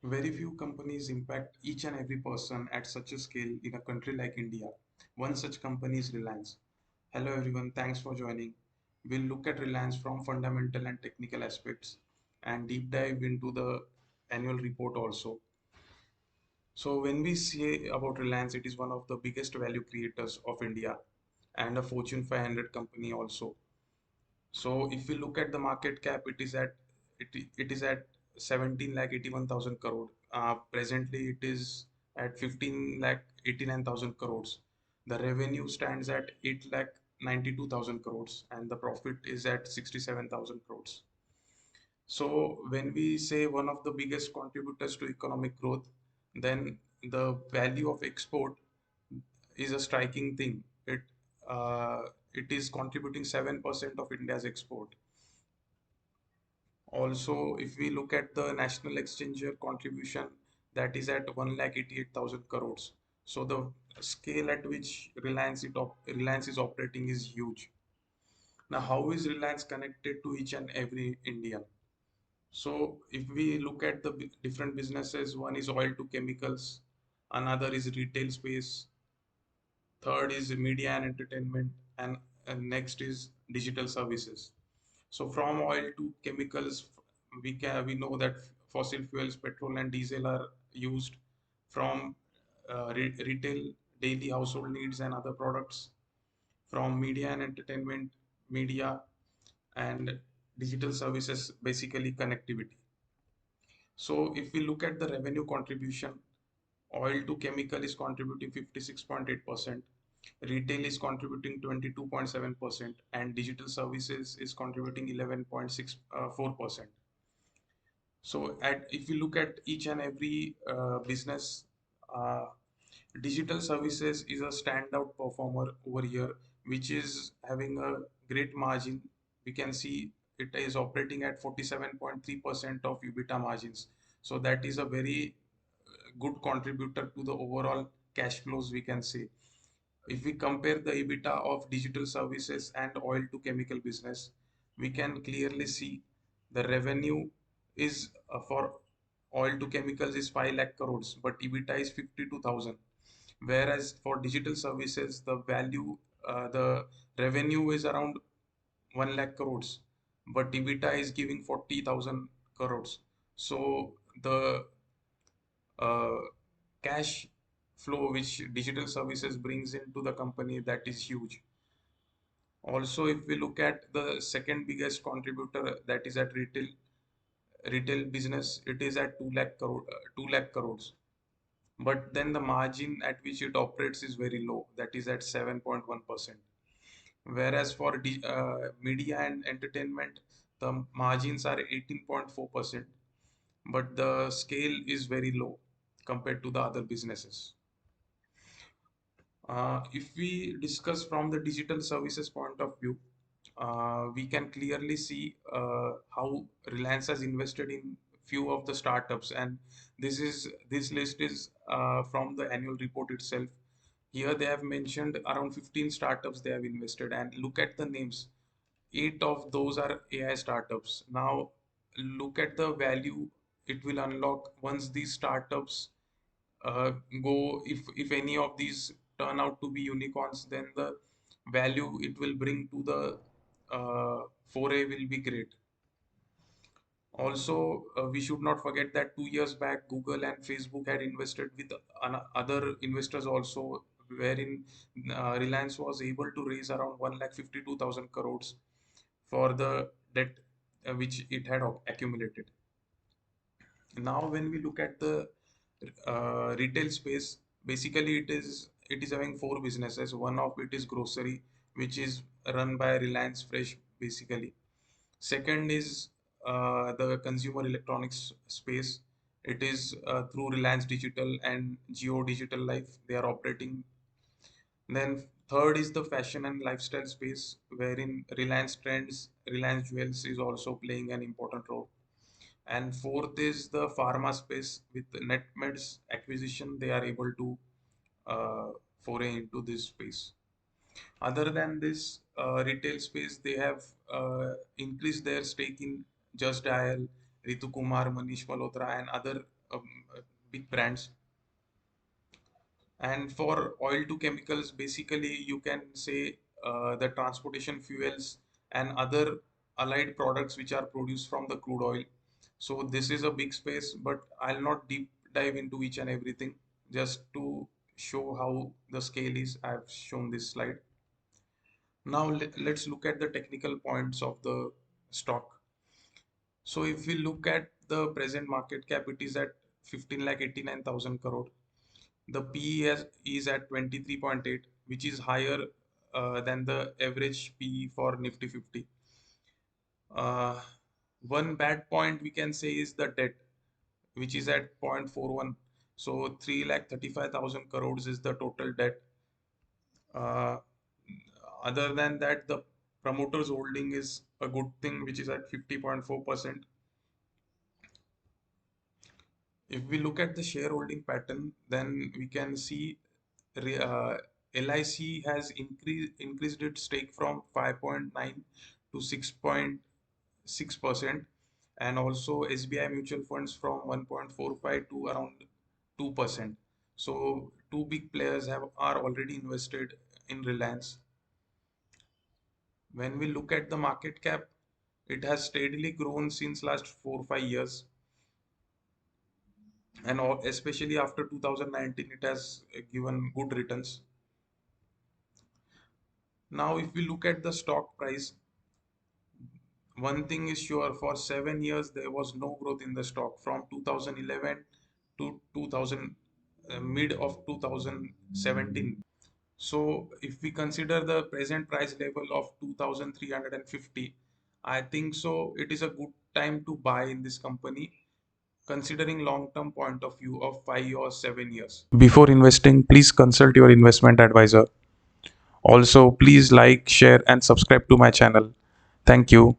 Very few companies impact each and every person at such a scale in a country like India. One such company is Reliance. Hello everyone, thanks for joining. We'll look at Reliance from fundamental and technical aspects and deep dive into the annual report also. So when we say about Reliance, it is one of the biggest value creators of India and a Fortune 500 company also. So if we look at the market cap, it is at 17 lakh 81,000 crore. Presently, it is at 15 lakh 89,000 crores. The revenue stands at 8 lakh 92,000 crores, and the profit is at 67,000 crores. So when we say one of the biggest contributors to economic growth, then the value of export is a striking thing. Uh, it is contributing 7% of India's export. Also, if we look at the national exchequer contribution, that is at 1,88,000 crores. So the scale at which Reliance is operating is huge. Now, how is Reliance connected to each and every Indian? So if we look at the different businesses, one is oil to chemicals, another is retail space, third is media and entertainment, and next is digital services. So from oil to chemicals, we know that fossil fuels, petrol and diesel are used. From retail, daily household needs and other products. From media and entertainment, media and digital services, basically connectivity. So if we look at the revenue contribution, oil to chemical is contributing 56.8%, retail is contributing 22.7%, and digital services is contributing 11.64%. So if we look at each and every business, uh, digital services is a standout performer over here, which is having a great margin. We can see it is operating at 47.3% of EBITDA margins. So that is a very good contributor to the overall cash flows, we can say. If we compare the EBITDA of digital services and oil to chemical business, we can clearly see the revenue is for oil to chemicals is 5 lakh crores, but EBITDA is 52,000. Whereas for digital services, the revenue is around 1 lakh crores, but EBITDA is giving 40,000 crores. So the uh, cash flow which digital services brings into the company, that is huge. Also, if we look at the second biggest contributor, that is at retail business, it is at 2 lakh crores. But then the margin at which it operates is very low, that is at 7.1%. Whereas for media and entertainment, the margins are 18.4%, but the scale is very low compared to the other businesses. If we discuss from the digital services point of view, we can clearly see how Reliance has invested in few of the startups, and this list is from the annual report itself. Here they have mentioned around 15 startups they have invested, and look at the names. Eight of those are AI startups. Now, look at the value it will unlock once these startups uh, go. If any of these turn out to be unicorns, then the value it will bring to the foray will be great. Also, we should not forget that 2 years back, Google and Facebook had invested with other investors also, wherein Reliance was able to raise around 1,52,000 crores for the debt which it had accumulated. Now, when we look at the retail space, basically it is having four businesses. One of it is grocery, which is run by Reliance Fresh, basically. Second is the consumer electronics space. It is through Reliance Digital and Geo Digital Life. They are operating. Then third is the fashion and lifestyle space, wherein Reliance Trends, Reliance Jewels is also playing an important role. And fourth is the pharma space. With NetMed's acquisition, they are able to uh, foray into this space. Other than this retail space, they have increased their stake in Just Dial, Ritu Kumar, Manish Malhotra, and other um, big brands. And for oil to chemicals, basically you can say the transportation fuels and other allied products which are produced from the crude oil. So this is a big space, but I'll not deep dive into each and everything. Just to show how the scale is, I've shown this slide. Now let's look at the technical points of the stock. So if we look at the present market cap, it is at 15 lakh 89,000 crore. The PE is at 23.8, which is higher than the average PE for Nifty 50. Uh, One bad point we can say is the debt, which is at 0.41. So 3 lakh 35,000 crores is the total debt. Uh, Other than that, the promoters holding is a good thing, which is at 50.4%. If we look at the shareholding pattern, then we can see LIC has increased its stake from 5.9 to 6.6%, and also SBI mutual funds from 1.45 to around 2%. So two big players are already invested in Reliance. When we look at the market cap, it has steadily grown since last 4 5 years, and especially after 2019 it has given good returns. Now if we look at the stock price, one thing is sure, for 7 years there was no growth in the stock from 2011 to 2000, mid of 2017. So if we consider the present price level of 2350, I think so it is a good time to buy in this company, considering long-term point of view of 5 or 7 years. Before investing, please consult your investment advisor. Also, please like, share, and subscribe to my channel. Thank you.